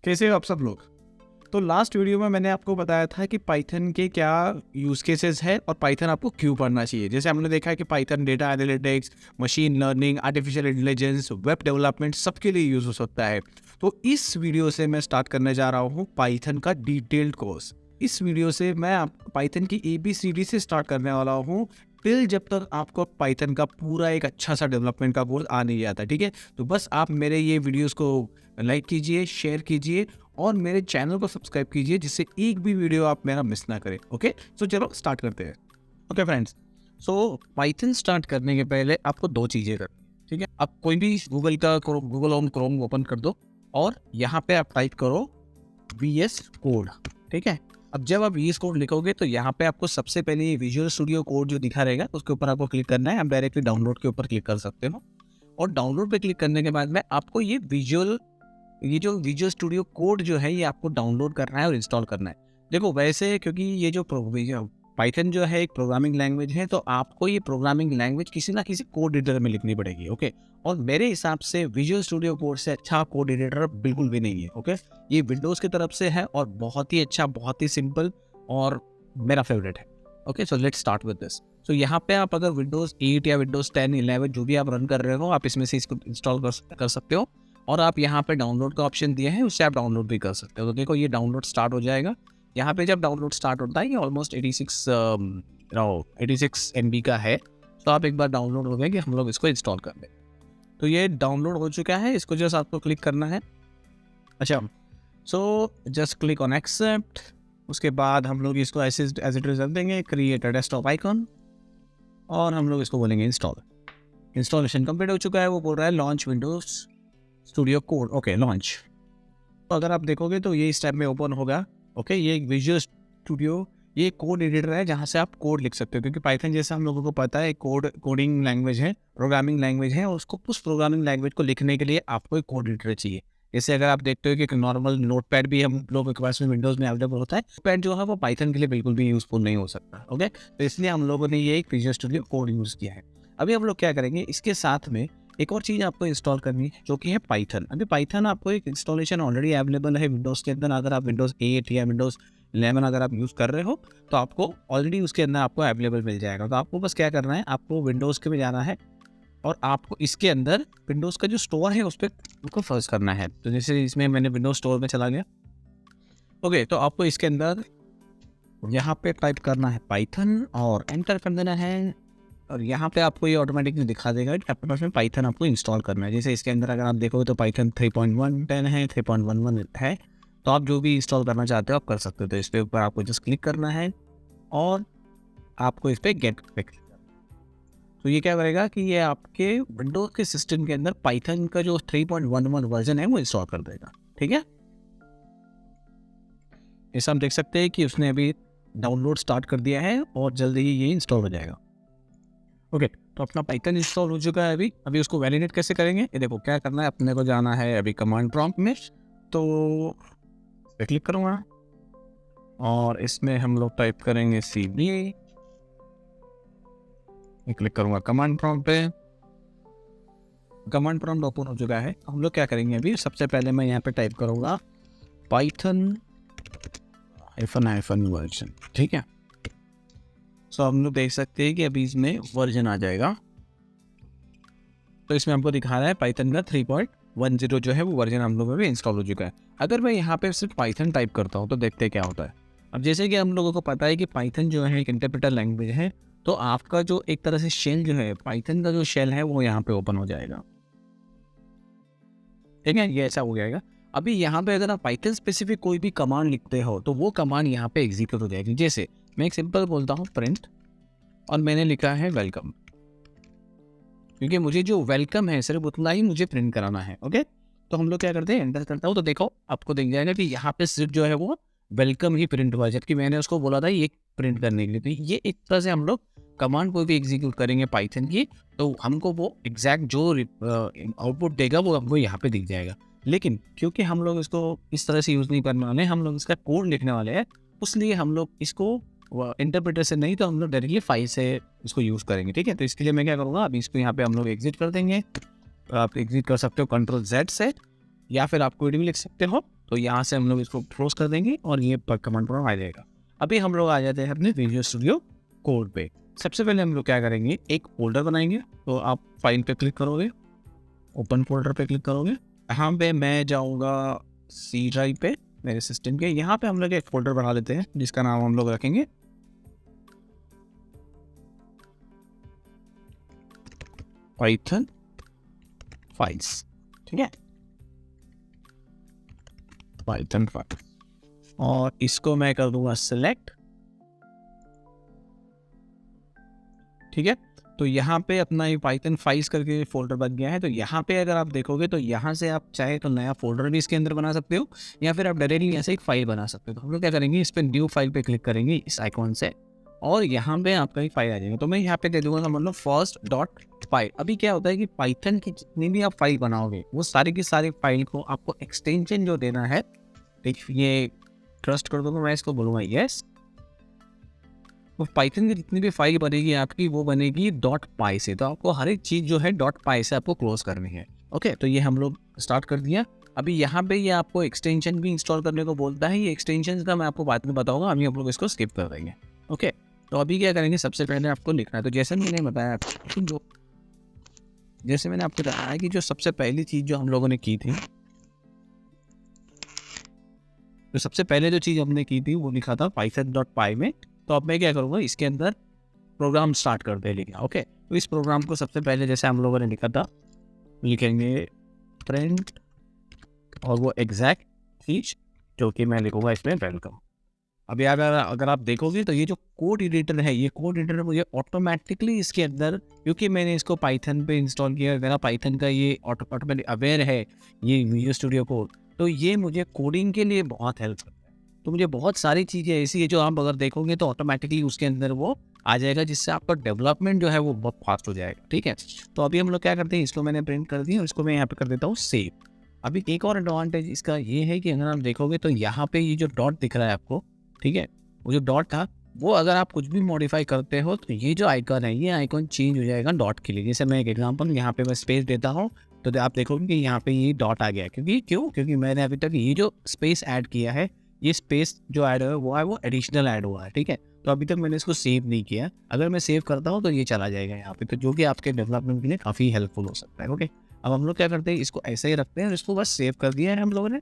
कैसे हो आप सब लोग। तो लास्ट वीडियो में मैंने आपको बताया था कि पाइथन के क्या यूज़ केसेस है और पाइथन आपको क्यों पढ़ना चाहिए। जैसे हमने देखा है कि Python data analytics, machine learning, artificial intelligence, web development सबके लिए यूज़ हो सकता है। तो इस वीडियो से मैं स्टार्ट करने जा रहा हूँ पाइथन का डिटेल्ड कोर्स। इस वीडियो से मैं आप पाइथन की ABCD से स्टार्ट करने वाला हूँ टिल जब तक आपको पाइथन का पूरा एक अच्छा सा डेवलपमेंट का कोर्स आ नहीं जाता। ठीक है, तो बस आप मेरे ये वीडियोस को लाइक कीजिए, शेयर कीजिए और मेरे चैनल को सब्सक्राइब कीजिए जिससे एक भी वीडियो आप मेरा मिस ना करें। ओके, सो चलो स्टार्ट करते हैं। ओके फ्रेंड्स, सो पाइथन स्टार्ट करने के पहले आपको दो चीज़ें करनी है। ठीक है, आप कोई भी गूगल होम क्रोम ओपन कर दो और यहाँ पे आप टाइप करो VS कोड। ठीक है, अब जब आप VS कोड लिखोगे तो यहाँ पे आपको सबसे पहले ये विजुअल स्टूडियो कोड जो दिखा रहेगा उसके ऊपर आपको क्लिक करना है। आप डायरेक्टली डाउनलोड के ऊपर क्लिक कर सकते हो और डाउनलोड पे क्लिक करने के बाद में आपको ये जो विजुअल स्टूडियो कोड जो है ये आपको डाउनलोड करना है और इंस्टॉल करना है। देखो वैसे क्योंकि ये जो पाइथन जो है एक प्रोग्रामिंग लैंग्वेज है तो आपको ये प्रोग्रामिंग लैंग्वेज किसी ना किसी कोड एडिटर में लिखनी पड़ेगी। ओके, और मेरे हिसाब से विजुअल स्टूडियो कोड से अच्छा कोड एडिटर बिल्कुल भी नहीं है। ओके, ये विंडोज़ की तरफ से है और बहुत ही अच्छा, बहुत ही सिंपल और मेरा फेवरेट है। Okay, so let's start with this. So यहाँ पे आप अगर विंडोज़ 8 या विंडोज़ 10, 11 जो भी आप रन कर रहे हो आप इसमें से इसको इंस्टॉल कर सकते हो और आप यहाँ पे डाउनलोड का ऑप्शन दिया है उससे आप डाउनलोड भी कर सकते हो। तो देखो ये डाउनलोड स्टार्ट हो जाएगा। यहाँ पे जब डाउनलोड स्टार्ट होता है ये ऑलमोस्ट 86 MB का है। तो आप एक बार डाउनलोड हो गए कि हम लोग इसको इंस्टॉल कर लें। तो ये डाउनलोड हो चुका है, इसको जस्ट आपको क्लिक करना है। अच्छा, so just click on accept. उसके बाद हम लोग इसको ऐसे एज इट इज रख देंगे, क्रिएट अ डेस्कटॉप आइकॉन और हम लोग इसको बोलेंगे इंस्टॉल। इंस्टॉलेशन कंप्लीट हो चुका है। वो बोल रहा है launch Windows studio code. Okay, launch. तो अगर आप देखोगे तो ये इस टाइप में ओपन होगा। ओके, ये एक विजुअल स्टूडियो ये कोड एडिटर है जहाँ से आप कोड लिख सकते हो, क्योंकि पाइथन जैसा हम लोगों को पता है कोडिंग लैंग्वेज है, प्रोग्रामिंग लैंग्वेज है और उसको उस प्रोग्रामिंग लैंग्वेज को लिखने के लिए आपको एक कोड एडिटर चाहिए। जैसे अगर आप देखते हो कि एक नॉर्मल नोटपैड भी हम लोगों के पास में विंडोज़ में अवेलेबल होता है, नोटपैड जो है वो पाइथन के लिए बिल्कुल भी यूज़फुल नहीं हो सकता। ओके, तो इसलिए हम लोगों ने ये एक विजुअल स्टूडियो कोड यूज़ किया है। अभी हम लोग क्या करेंगे, इसके साथ में एक और चीज़ आपको इंस्टॉल करनी है जो कि है पाइथन। अभी पाइथन आपको एक इंस्टॉलेशन ऑलरेडी अवेलेबल है विंडोज़ के अंदर। अगर आप विंडोज़ 8 या विंडोज़ 11 अगर आप यूज़ कर रहे हो तो आपको ऑलरेडी उसके अंदर आपको अवेलेबल मिल जाएगा। तो आपको बस क्या करना है, आपको विंडोज़ के में जाना है और आपको इसके अंदर विंडोज़ का जो स्टोर है उस पर उसको सर्च करना है। तो जैसे इसमें मैंने विंडोज़ स्टोर में चला गया। ओके, तो आपको इसके अंदर यहाँ पे टाइप करना है पाइथन और एंटर कर देना है और यहाँ पे आपको ये ऑटोमेटिकली दिखा देगा कि आपके पास में पाइथन आपको इंस्टॉल करना है। जैसे इसके अंदर अगर आप देखोगे तो पाइथन 3.110 है, 3.11 है। तो आप जो भी इंस्टॉल करना चाहते हो आप कर सकते हो। तो इस पे ऊपर आपको जस्ट क्लिक करना है और आपको इस पर गेट पे क्लिक करना है। तो ये क्या करेगा कि ये आपके विंडोज के सिस्टम के अंदर पाइथन का जो 3.11 वर्जन है वो इंस्टॉल कर देगा। ठीक है, ऐसा हम देख सकते हैं कि उसने अभी डाउनलोड स्टार्ट कर दिया है और जल्दी ही ये इंस्टॉल हो जाएगा। ओके, तो अपना पाइथन इंस्टॉल हो चुका है। अभी उसको वैलिडेट कैसे करेंगे, ये देखो क्या करना है। अपने को जाना है अभी कमांड प्रॉम्प्ट में, तो पे क्लिक करूँगा और इसमें हम लोग टाइप करेंगे cd। क्लिक करूँगा कमांड प्रॉम्प्ट पे। कमांड प्रॉम्प्ट ओपन हो चुका है। हम लोग क्या करेंगे, अभी सबसे पहले मैं यहाँ पे टाइप करूँगा पाइथन --- वर्जन। ठीक है, सो हम लोग देख सकते हैं कि अभी इसमें वर्जन आ जाएगा। तो इसमें हमको दिखा रहा है पाइथन का 3.10 जो है वो वर्जन हम लोगों में इंस्टॉल हो चुका है। अगर मैं यहाँ पे सिर्फ पाइथन टाइप करता हूँ तो देखते क्या होता है। अब जैसे कि हम लोगों को पता है कि पाइथन जो है एक इंटरप्रेटर लैंग्वेज है, तो आपका जो एक तरह से शेल जो है, पाइथन का जो शेल है वो यहाँ पे ओपन हो जाएगा। ठीक है, ये ऐसा हो जाएगा। अभी यहाँ पे अगर आप पाइथन स्पेसिफिक कोई भी कमांड लिखते हो तो वो कमांड यहाँ पे एग्जीक्यूट हो जाएगी। जैसे मैं एक सिंपल बोलता हूँ प्रिंट और मैंने लिखा है वेलकम, क्योंकि मुझे जो वेलकम है सिर्फ उतना ही मुझे प्रिंट कराना है। ओके, तो हम लोग क्या करते हैं, एंटर करता हूँ तो देखो आपको दिख जाएगा कि यहाँ पे सिर्फ जो है वो वेलकम ही प्रिंट हुआ, जबकि मैंने उसको बोला था ये प्रिंट करने के लिए। तो ये एक तरह से हम लोग कमांड कोई भी एग्जीक्यूट करेंगे पाइथन की तो हमको वो एग्जैक्ट जो आउटपुट देगा वो हमको यहाँ पे दिख जाएगा। लेकिन क्योंकि हम लोग इसको इस तरह से यूज़ नहीं करने वाले, हम लोग इसका कोड लिखने वाले हैं, उसलिए हम लोग इसको इंटरप्रेटर से नहीं तो हम लोग डायरेक्टली फाइल से इसको यूज़ करेंगे। ठीक है, तो इसके लिए मैं क्या करूँगा, अभी इसको यहाँ पे हम लोग एग्जिट कर देंगे। आप एग्जिट कर सकते हो Ctrl Z से, या फिर आप कोई भी लिख सकते हो तो यहाँ से हम लोग इसको क्लोज कर देंगे और ये कमांड प्रोग्राम आ जाएगा। अभी हम लोग आ जाते हैं अपने विजुअल स्टूडियो कोड पे। सबसे पहले हम लोग क्या करेंगे, एक फोल्डर बनाएंगे। तो आप फाइल पे क्लिक करोगे, ओपन फोल्डर पे क्लिक करोगे। यहाँ पे मैं जाऊँगा सी ड्राइव पे मेरे सिस्टम के। यहाँ पे हम लोग एक फोल्डर बना लेते हैं जिसका नाम हम लोग रखेंगे पाइथन फाइल्स। ठीक है, पाइथन फाइल, और इसको मैं कर दूंगा सिलेक्ट। ठीक है, तो यहाँ पे अपना ये पाइथन फाइल्स करके फोल्डर बन गया है। तो यहाँ पे अगर आप देखोगे तो यहाँ से आप चाहे तो नया फोल्डर भी इसके अंदर बना सकते हो, या फिर आप डायरेक्टली ऐसे एक फाइल बना सकते हो। तो हम लोग क्या करेंगे, इस पर न्यू फाइल पे क्लिक करेंगे इस आइकॉन से, और यहाँ पे आपका एक फाइल आ जाएगा। तो मैं यहाँ पे दे दूंगा मतलब first.py। अभी क्या होता है कि पाइथन की जितनी भी आप फाइल बनाओगे वो सारी की सारी फाइल को आपको एक्सटेंशन जो देना है, ये ट्रस्ट कर दूंगा, मैं इसको बोलूँगा यस। तो पाइथन की जितनी भी फाइल बनेगी आपकी वो बनेगी .py से। तो आपको हर एक चीज़ जो है .py से आपको क्लोज करनी है। ओके, तो ये हम लोग स्टार्ट कर दिया। अभी यहाँ पे ये आपको एक्सटेंशन भी इंस्टॉल करने को बोलता है। ये एक्सटेंशन का मैं आपको बाद में बताऊंगा, अभी हम लोग इसको स्किप कर देंगे। ओके, तो अभी क्या करेंगे, सबसे पहले आपको लिखना है। तो जैसे मैंने बताया आपको, जैसे मैंने आपको बताया कि जो सबसे पहली चीज़ जो हम लोगों ने की थी, तो सबसे पहले जो चीज़ हमने की थी वो लिखा था python.py में। तो अब मैं क्या करूँगा, इसके अंदर प्रोग्राम स्टार्ट कर दे लिखना। ओके, तो इस प्रोग्राम को सबसे पहले जैसे हम लोगों ने लिखा था, लिखेंगे प्रिंट और वो एग्जैक्ट चीज जो कि मैं लिखूंगा इसमें वेलकम। अभी अगर आप देखोगे तो ये जो कोड एडिटर है, ये कोड एडिटर मुझे ऑटोमेटिकली इसके अंदर, क्योंकि मैंने इसको पाइथन पे इंस्टॉल किया, मेरा पाइथन का ये ऑटोमेटिक अवेयर है ये विजुअल स्टूडियो कोड, तो ये मुझे कोडिंग के लिए बहुत हेल्प करता है। तो मुझे बहुत सारी चीज़ें ऐसी है जो आप अगर देखोगे तो ऑटोमेटिकली उसके अंदर वो आ जाएगा, जिससे आपका डेवलपमेंट जो है वो बहुत फास्ट हो जाएगा। ठीक है, तो अभी हम लोग क्या करते हैं, इसको मैंने प्रिंट कर दिया और इसको मैं यहाँ पे कर देता हूँ सेव। अभी एक और एडवांटेज इसका ये है कि अगर आप देखोगे तो यहाँ पे ये जो डॉट दिख रहा है आपको, ठीक है, वो जो डॉट था वो अगर आप कुछ भी मॉडिफाई करते हो तो ये जो आइकन है ये आइकन चेंज हो जाएगा डॉट के लिए। जैसे मैं एक एग्जांपल यहाँ पे मैं स्पेस देता हूँ तो आप देखोगे कि यहाँ पे ये डॉट आ गया, क्योंकि मैंने अभी तक ये जो स्पेस ऐड किया है, ये स्पेस जो ऐड हुआ है वो एडिशनल ऐड हुआ है। ठीक है, तो अभी तक मैंने इसको सेव नहीं किया। अगर मैं सेव करता हूँ तो ये चला जाएगा यहाँ पे, तो जो कि आपके डेवलपमेंट के लिए काफ़ी हेल्पफुल हो सकता है। ओके, अब हम लोग क्या करते हैं, इसको ऐसे ही रखते हैं और इसको बस सेव कर दिया है हम लोगों ने।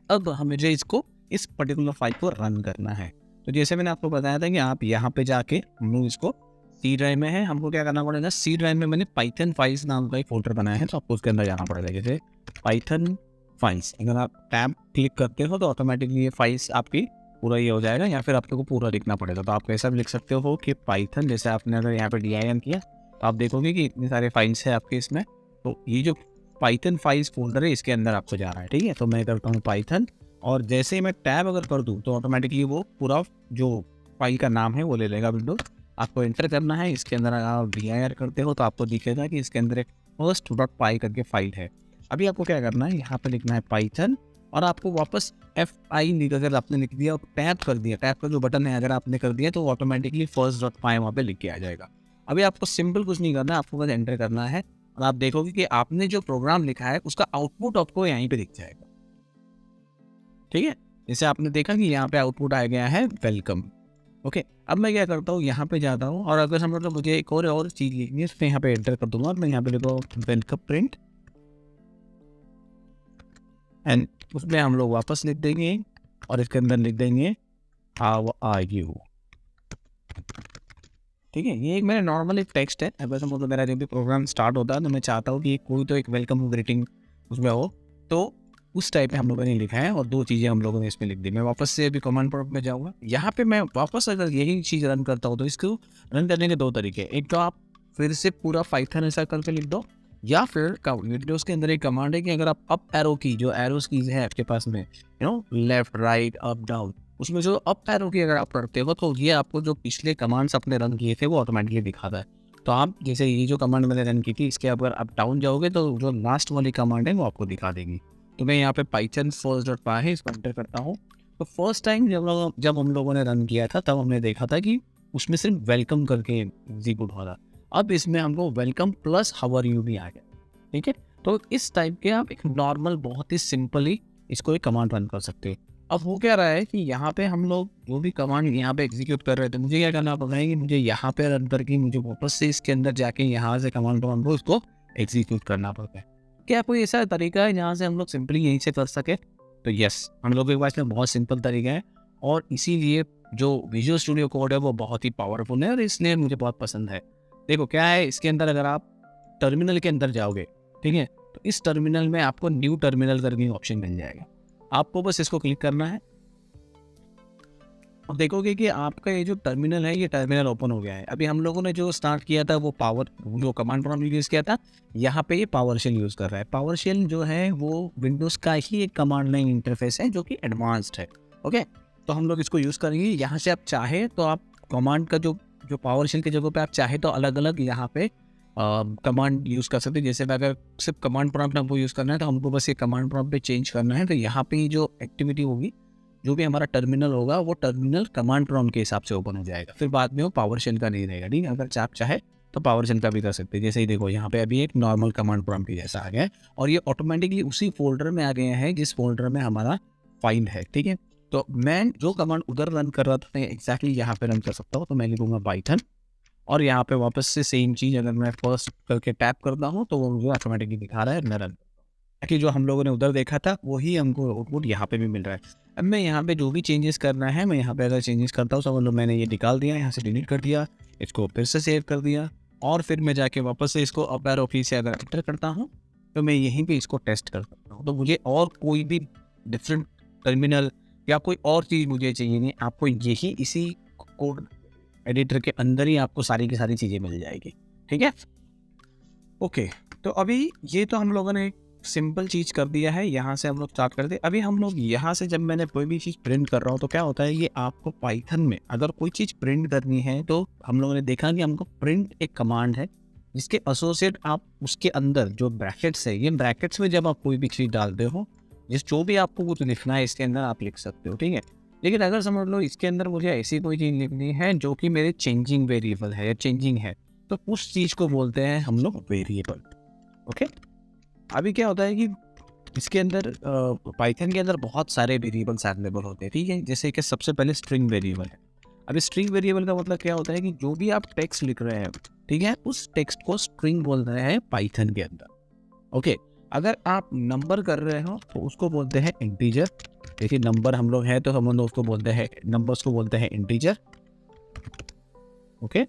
अब हमें जो इसको इस पर्टिकुलर फाइल को रन करना है। तो जैसे मैंने आपको बताया था कि आप यहाँ पे जाके हम लोग इसको सी ड्राइव में है, हमको क्या करना पड़ेगा, सी ड्राइव में मैंने पाइथन फाइल्स नाम का एक फोल्डर बनाया है, तो आपको उसके अंदर जाना पड़ेगा। जैसे पाइथन फाइल्स, अगर आप टैब क्लिक करते हो तो ऑटोमेटिकली ये फाइल्स आपकी पूरा ये हो जाएगा, या फिर आपको पूरा लिखना पड़ेगा। तो आप ऐसा भी लिख सकते हो कि पाइथन, जैसे आपने अगर यहाँ पे DIN किया तो आप देखोगे कि इतने सारे फाइल्स है आपके इसमें। तो ये जो पाइथन फाइल्स फोल्डर है इसके अंदर आपको जाना है। ठीक है, तो मैं करता हूँ पाइथन, और जैसे ही मैं टैब अगर कर दूँ तो ऑटोमेटिकली वो पूरा जो फाइल का नाम है वो ले लेगा विंडोज। आपको एंटर करना है, इसके अंदर अगर आप DIR करते हो तो आपको दिखेगा कि इसके अंदर एक first.py करके फाइल है। अभी आपको क्या करना है, यहाँ पे लिखना है पाइथन, और आपको वापस FI अगर आपने लिख दिया और टैब कर दिया, टैब का जो बटन है अगर आपने कर दिया तो ऑटोमेटिकली first.py वहाँ पे लिख के आ जाएगा। अभी आपको सिंपल कुछ नहीं करना, आपको बस एंटर करना है और आप देखोगे कि आपने जो प्रोग्राम लिखा है उसका आउटपुट आपको यहीं पे दिख जाएगा। ठीक है, जैसे आपने देखा कि यहाँ पे आउटपुट आ गया है वेलकम। ओके, अब मैं क्या करता हूँ, यहाँ पे जाता हूँ और अगर समझ लो मुझे एक और चीज़ लिखनी है, उसमें यहाँ पे एंटर कर दूंगा और मैं यहाँ पे लिखूँगा वेलकम प्रिंट, एंड उसमें हम लोग वापस लिख देंगे और इसके अंदर लिख देंगे हाउ आर यू। ठीक है, ये एक मेरा नॉर्मल एक टेक्स्ट है। अब समझ लो मेरा जब भी प्रोग्राम स्टार्ट होता है तो मैं चाहता हूँ कि कोई तो एक वेलकम ग्रीटिंग उसमें हो, तो उस टाइप में हम लोगों ने लिखा है और दो चीज़ें हम लोगों ने इसमें लिख दी। मैं वापस से अभी कमांड प्रॉम्प्ट में जाऊँगा, यहाँ पे मैं वापस अगर यही चीज़ रन करता हूँ तो इसको रन करने के दो तरीके, एक तो आप फिर से पूरा पाइथन ऐसा करके लिख दो, या फिर विंडोज के अंदर एक कमांड है कि अगर आप अप एरो की, जो एरोस कीज है आपके पास में, लेफ्ट राइट अप डाउन, उसमें जो अप एरो की अगर आप करते हो तो ये आपको जो पिछले कमांड्स अपने रन किए थे वो ऑटोमेटिकली दिखाता है। तो आप जैसे ये जो कमांड मैंने रन की थी इसके अगर आप डाउन जाओगे तो जो लास्ट वाली कमांड है वो आपको दिखा देगी। तो मैं यहाँ पे पाइथन first.py है, इसको एंटर करता हूँ। तो फर्स्ट टाइम जब हम लोगों ने रन किया था तब हमने देखा था कि उसमें सिर्फ वेलकम करके एग्जीक्यूट हो रहा। अब इसमें हमको welcome plus how are you भी आ गया। ठीक है, तो इस टाइप के आप एक नॉर्मल बहुत ही सिंपली इसको एक कमांड रन कर सकते हो। अब हो क्या रहा है कि यहाँ पे हम लोग जो भी कमांड यहाँ पे एग्जीक्यूट कर रहे थे, मुझे क्या करना पड़ रहा है कि मुझे यहाँ पे रन करके मुझे वापस से इसके अंदर जाके यहाँ से कमांड को हमको इसको एग्जीक्यूट करना पड़ता है। क्या कोई ऐसा तरीका है जहाँ से हम लोग सिंपली यहीं से कर सके? तो यस, हम लोग के पास में बहुत सिंपल तरीका है और इसीलिए जो विजुअल स्टूडियो कोड है वो बहुत ही पावरफुल है और इसलिए मुझे बहुत पसंद है। देखो क्या है, इसके अंदर अगर आप टर्मिनल के अंदर जाओगे, ठीक है, तो इस टर्मिनल में आपको न्यू टर्मिनल करके ऑप्शन मिल जाएगा। आपको बस इसको क्लिक करना है और देखोगे कि आपका ये जो टर्मिनल है ये टर्मिनल ओपन हो गया है। अभी हम लोगों ने जो स्टार्ट किया था वो जो कमांड प्रॉम्प्ट यूज़ किया था, यहाँ पे ये पावर शेल यूज़ कर रहा है। पावर शेल जो है वो विंडोज़ का ही एक कमांड लाइन इंटरफेस है जो कि एडवांस्ड है। ओके, तो हम लोग इसको यूज़ करेंगे। यहाँ से आप चाहे तो आप कमांड का जो पावर शेल की जगह पे आप चाहे तो अलग अलग यहाँ पे कमांड यूज़ कर सकते हैं। जैसे अगर सिर्फ कमांड प्रॉम्प्ट हमको यूज़ करना है तो हमको बस ये कमांड प्रॉम्प्ट पे चेंज करना है। तो यहाँ पे जो एक्टिविटी होगी, जो भी हमारा टर्मिनल होगा वो टर्मिनल कमांड प्रॉम्प्ट के हिसाब से ओपन हो जाएगा। फिर बाद में वो पावर शेल का नहीं रहेगा। ठीक है, अगर आप चाहे तो पावर शेल का भी कर सकते हैं। जैसे ही देखो यहाँ पे अभी एक नॉर्मल कमांड प्रॉम्प्ट जैसा आ गया है और ये ऑटोमेटिकली उसी फोल्डर में आ गए हैं जिस फोल्डर में हमारा फाइल है। ठीक है, तो मैं जो कमांड उधर रन कर रहा था एग्जैक्टली यहाँ पे रन कर सकता हूँ। तो मैं लिखूंगा पाइथन और यहाँ पे वापस से सेम चीज़ अगर मैं फर्स्ट करके टैप करता हूँ तो वो मुझे ऑटोमेटिकली दिखा रहा है मैं रन, कि जो हम लोगों ने उधर देखा था वही हमको आउटपुट यहाँ पे भी मिल रहा है। अब मैं यहाँ पे जो भी चेंजेस करना है, मैं यहाँ पे अगर चेंजेस करता हूँ, समझ लो मैंने ये निकाल दिया, यहाँ से डिलीट कर दिया, इसको फिर से सेव कर दिया और फिर मैं जाके वापस से इसको अप एरो की से अगर एंटर करता हूँ तो मैं यहीं पे इसको टेस्ट कर सकता हूँ। तो मुझे और कोई भी डिफरेंट टर्मिनल या कोई और चीज़ मुझे चाहिए नहीं, आपको यही इसी कोड एडिटर के अंदर ही आपको सारी की सारी चीज़ें मिल जाएगी। ठीक है, ओके। तो अभी ये तो हम लोगों ने सिंपल चीज़ कर दिया है। यहाँ से हम लोग स्टार्ट करते हैं। अभी हम लोग यहाँ से जब मैंने कोई भी चीज़ प्रिंट कर रहा हूँ तो क्या होता है, ये आपको पाइथन में अगर कोई चीज़ प्रिंट करनी है तो हम लोगों ने देखा कि हमको प्रिंट एक कमांड है जिसके एसोसिएट आप उसके अंदर जो ब्रैकेट्स है, ये ब्रैकेट्स में जब आप कोई भी चीज़ डालते हो, जो भी आपको कुछ लिखना है इसके अंदर आप लिख सकते हो। ठीक है, लेकिन अगर समझ लो इसके अंदर मुझे ऐसी कोई चीज़ लिखनी है जो कि मेरे चेंजिंग वेरिएबल है या चेंजिंग है, तो उस चीज़ को बोलते हैं हम लोग वेरिएबल। ओके, अभी क्या होता है कि इसके अंदर पाइथन के अंदर बहुत सारे वेरिएबल्स अवेलेबल होते हैं। ठीक है, जैसे कि सबसे पहले स्ट्रिंग वेरिएबल है। अभी स्ट्रिंग वेरिएबल का मतलब क्या होता है कि जो भी आप टेक्स्ट लिख रहे हैं, ठीक है, उस टेक्स्ट को स्ट्रिंग बोल रहे हैं पाइथन के अंदर। ओके, अगर आप नंबर कर रहे हो तो उसको बोलते हैं इंटीजर। देखिए नंबर हम लोग हैं तो हम लोग उसको बोलते हैं, नंबर्स को बोलते हैं इंटीजर। ओके,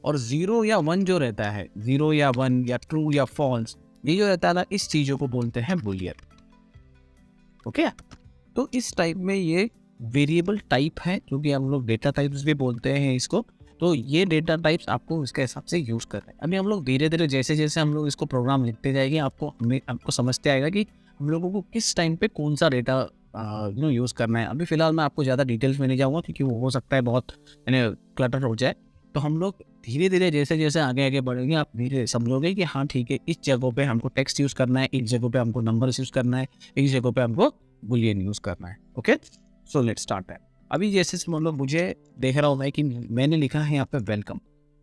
और 0 या 1 जो रहता है, 0 या 1 या ट्रू या फॉल्स, ये जो रहता है ना, इस चीज़ों को बोलते हैं बुलियन। ओके, तो इस टाइप में ये वेरिएबल टाइप है, क्योंकि हम लोग डेटा टाइप्स भी बोलते हैं इसको। तो ये डेटा टाइप्स आपको इसके हिसाब से यूज़ कर रहे हैं। अभी हम लोग धीरे धीरे जैसे जैसे हम लोग इसको प्रोग्राम लिखते जाएंगे, आपको समझते आएगा कि हम लोगों को किस टाइम पे कौन सा डेटा यूज़ करना है। अभी फिलहाल मैं आपको ज़्यादा डिटेल्स में नहीं जाऊँगा क्योंकि वो हो सकता है बहुत क्लटर हो जाए। तो हम लोग धीरे धीरे जैसे जैसे आगे आगे बढ़ेंगे, आप धीरे समझोगे कि हाँ ठीक है, इस जगह पे हमको टेक्स्ट यूज़ करना है, इस जगह पे हमको नंबर्स यूज़ करना है, इस जगह पे हमको बुलियन यूज़ करना है। ओके, सो लेट्स स्टार्ट है। अभी जैसे मतलब मुझे देख रहा हूँ कि मैंने लिखा है यहाँ पे वेलकम,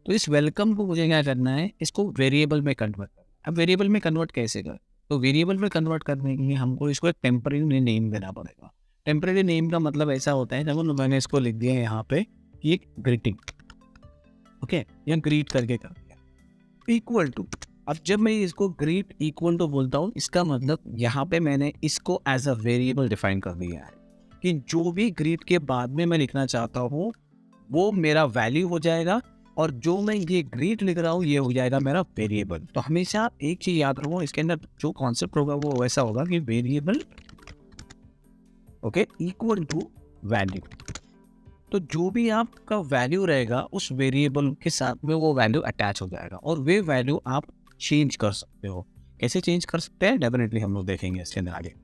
तो इस वेलकम को मुझे क्या करना है, इसको वेरिएबल में कन्वर्ट करना है। अब वेरिएबल में कन्वर्ट कैसे कर, तो वेरिएबल में कन्वर्ट करने के लिए हमको इसको एक टेम्परेरी नेम देना पड़ेगा। टेम्परेरी नेम का मतलब ऐसा होता है, जब मैंने इसको लिख दिया है यहाँ पे कि एक ग्रीटिंग, ओके, या ग्रीट करके कर दिया इक्वल टू। अब जब मैं इसको ग्रीट इक्वल टू बोलता हूँ, इसका मतलब यहाँ पे मैंने इसको एज अ वेरिएबल डिफाइन कर दिया है कि जो भी ग्रीट के बाद में मैं लिखना चाहता हूँ वो मेरा वैल्यू हो जाएगा, और जो मैं ये ग्रीट लिख रहा हूँ ये हो जाएगा मेरा वेरिएबल। तो हमेशा एक चीज याद रखो, इसके अंदर जो कॉन्सेप्ट होगा वो वैसा होगा कि variable okay equal to value. तो जो भी आपका वैल्यू रहेगा उस वेरिएबल के साथ में वो वैल्यू अटैच हो जाएगा, और वे वैल्यू आप चेंज कर सकते हो। कैसे चेंज कर सकते हैं डेफिनेटली हम लोग देखेंगे इसके अंदर आगे।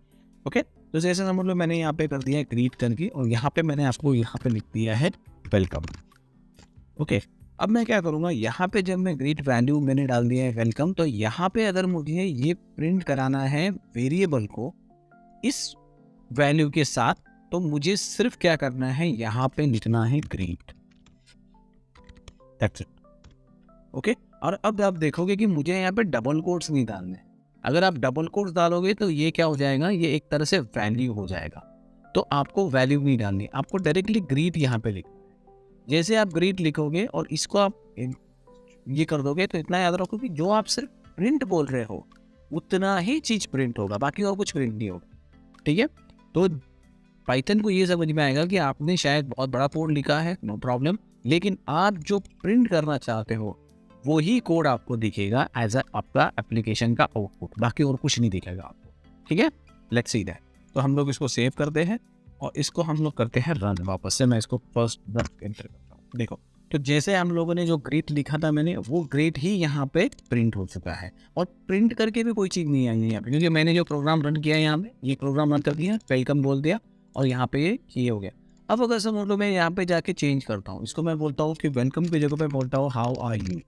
ओके, तो जैसे समझ लो मैंने यहाँ पे कर दिया है ग्रीट करके, और यहाँ पे मैंने आपको यहाँ पे लिख दिया है वेलकम। ओके, अब मैं क्या करूँगा, यहाँ पे जब मैं ग्रीट वैल्यू मैंने डाल दिया है वेलकम, तो यहाँ पे अगर मुझे ये प्रिंट कराना है वेरिएबल को इस वैल्यू के साथ, तो मुझे सिर्फ क्या करना है, यहाँ पे लिखना है ग्रीट, दैट्स इट। ओके, और अब आप देखोगे कि मुझे यहाँ पे डबल कोट्स नहीं डालने। अगर आप डबल कोट्स डालोगे तो ये क्या हो जाएगा, ये एक तरह से वैल्यू हो जाएगा। तो आपको वैल्यू नहीं डालनी, आपको डायरेक्टली ग्रीट यहाँ पे लिखना है। जैसे आप ग्रीट लिखोगे और इसको आप ये कर दोगे तो इतना याद रखो कि जो आप सिर्फ प्रिंट बोल रहे हो उतना ही चीज प्रिंट होगा, बाकी और कुछ प्रिंट नहीं होगा। ठीक है, तो पाइथन को ये समझ में आएगा कि आपने शायद बहुत बड़ा कोड लिखा है, नो प्रॉब्लम, लेकिन आप जो प्रिंट करना चाहते हो वही कोड आपको दिखेगा एज आपका एप्लीकेशन का आउटपुट, बाकी और कुछ नहीं दिखेगा आपको। ठीक है, लेट्स सी दैट। तो हम लोग इसको सेव करते हैं और इसको हम लोग करते हैं रन। वापस से मैं इसको फर्स्ट एंटर करता हूँ। देखो, तो जैसे हम लोगों ने जो ग्रेट लिखा था मैंने, वो ग्रेट ही यहाँ पे प्रिंट हो चुका है। और प्रिंट करके भी कोई चीज़ नहीं आई है यहाँ पे, क्योंकि मैंने जो प्रोग्राम रन किया है यहाँ पे, ये प्रोग्राम रन कर दिया, वेलकम बोल दिया और यहाँ पे ये हो गया। अब अगर समझ लो मैं यहाँ पे जाके चेंज करता हूँ, इसको मैं बोलता हूँ कि वेलकम की जगह पे बोलता हूँ हाउ आर यू।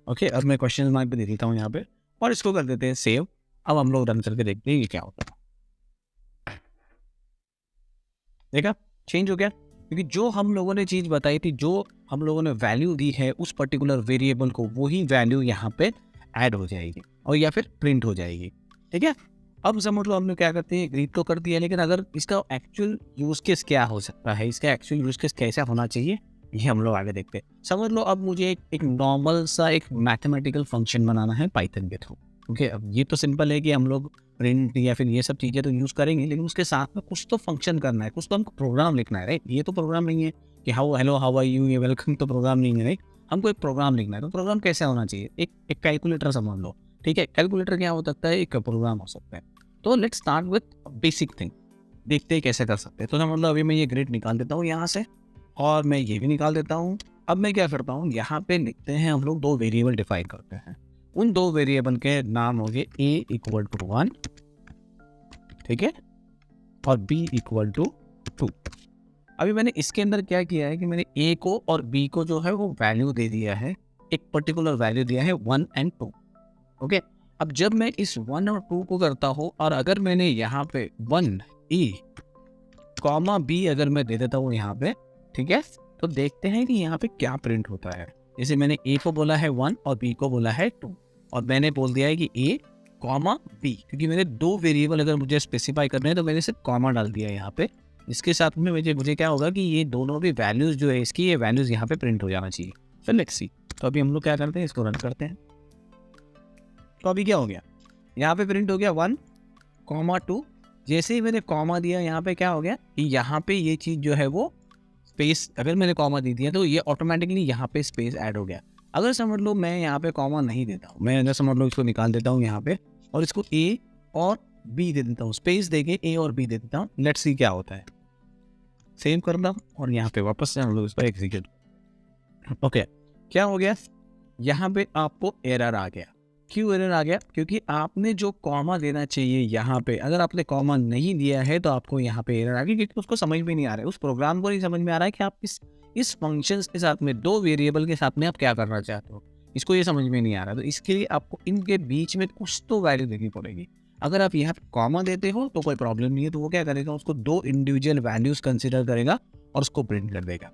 ओके, अब मैं क्वेश्चन मार्क पे दे देता हूँ यहाँ पे और इसको कर देते हैं सेव। अब हम लोग रन करके देखते हैं ये क्या होता है। देखा, चेंज हो गया, क्योंकि जो हम लोगों ने चीज़ बताई थी, जो हम लोगों ने वैल्यू दी है उस पर्टिकुलर वेरिएबल को, वही वैल्यू यहाँ पे ऐड हो जाएगी और या फिर प्रिंट हो जाएगी। ठीक है, अब समझ लो हमने क्या करते हैं, ग्रीट तो कर दिया, लेकिन अगर इसका एक्चुअल यूज केस क्या हो सकता है, इसका एक्चुअल यूज केस कैसा होना चाहिए, ये हम लोग आगे देखते हैं। समझ लो अब मुझे एक नॉर्मल सा एक मैथमेटिकल फंक्शन बनाना है पाइथन के थ्रू। ओके, अब ये तो सिंपल है कि हम लोग प्रिंट या फिर ये सब चीज़ें तो यूज़ करेंगे, लेकिन उसके साथ में कुछ तो फंक्शन करना है, कुछ तो हमको प्रोग्राम लिखना है। राइट, ये तो प्रोग्राम नहीं है कि how hello how are you, ये वेलकम तो प्रोग्राम नहीं है। राइट, हमको एक प्रोग्राम लिखना है। तो प्रोग्राम कैसे होना चाहिए, एक कैलकुलेटर समझ लो। ठीक है, कैलकुलेटर क्या हो सकता है, एक प्रोग्राम हो सकता है। तो let's start with basic thing, देखते हैं कैसे कर सकते हैं। तो समझ लो अभी मैं ये ग्रेड निकाल देता हूँ यहाँ से और मैं ये भी निकाल देता हूँ। अब मैं क्या करता हूँ, यहाँ पे लिखते हैं हम लोग दो वेरिएबल डिफाइन करते हैं। उन दो वेरिएबल के नाम हो गए a इक्वल टू 1, ठीक है, और b इक्वल टू 2। अभी मैंने इसके अंदर क्या किया है कि मैंने a को और b को जो है वो वैल्यू दे दिया है, एक पर्टिकुलर वैल्यू दिया है 1 और 2। ओके, अब जब मैं इस 1 और 2 को करता हूँ और अगर मैंने यहाँ पे 1 a कॉमा b अगर मैं दे देता हूँ यहाँ पे, ठीक है, तो देखते हैं कि यहाँ पे क्या प्रिंट होता है। जैसे मैंने a को बोला है 1 और b को बोला है 2 और मैंने बोल दिया है कि a कॉमा b, क्योंकि मैंने दो वेरिएबल अगर मुझे स्पेसिफाई करने हैं तो मैंने सिर्फ कॉमा डाल दिया है यहाँ पे। इसके साथ में मुझे क्या होगा कि ये दोनों भी वैल्यूज जो है इसकी, ये वैल्यूज यहाँ पे प्रिंट हो जाना चाहिए। फिर लेट्स सी, तो अभी हम लोग क्या करते हैं, इसको रन करते हैं। तो अभी क्या हो गया, यहाँ पे प्रिंट हो गया 1 कॉमा 2। जैसे ही मैंने कॉमा दिया यहाँ पे क्या हो गया कि यहाँ पे ये चीज़ जो है वो स्पेस, अगर मैंने कॉमा दे दिया तो ये ऑटोमेटिकली यहाँ पे स्पेस ऐड हो गया। अगर समझ लो मैं यहाँ पे कॉमा नहीं देता हूँ, मैं अगर समझ लो इसको निकाल देता हूँ यहाँ पे और इसको a और b दे देता हूँ, स्पेस देके a और b दे देता हूँ। लेट्स सी क्या होता है। सेव करना और यहाँ पे वापस से हम लोग इसको एग्जीक्यूट। ओके, क्या हो गया, यहाँ पे आपको एरर आ गया। क्यों एरर आ गया, क्योंकि आपने जो कॉमा देना चाहिए यहाँ पे, अगर आपने कॉमा नहीं दिया है तो आपको यहाँ पे एरर आ गई, क्योंकि उसको समझ में नहीं आ रहा है, उस प्रोग्राम को नहीं समझ में आ रहा है कि आप इस फंक्शन के साथ में, दो वेरिएबल के साथ में आप क्या करना चाहते हो, इसको ये समझ में नहीं आ रहा। तो इसके लिए आपको इनके बीच में कुछ तो वैल्यू देनी पड़ेगी। अगर आप यहाँ पे कॉमा देते हो तो कोई प्रॉब्लम नहीं है, तो वो क्या करेगा, उसको दो इंडिविजुअल वैल्यूज कंसिडर करेगा और उसको प्रिंट कर देगा।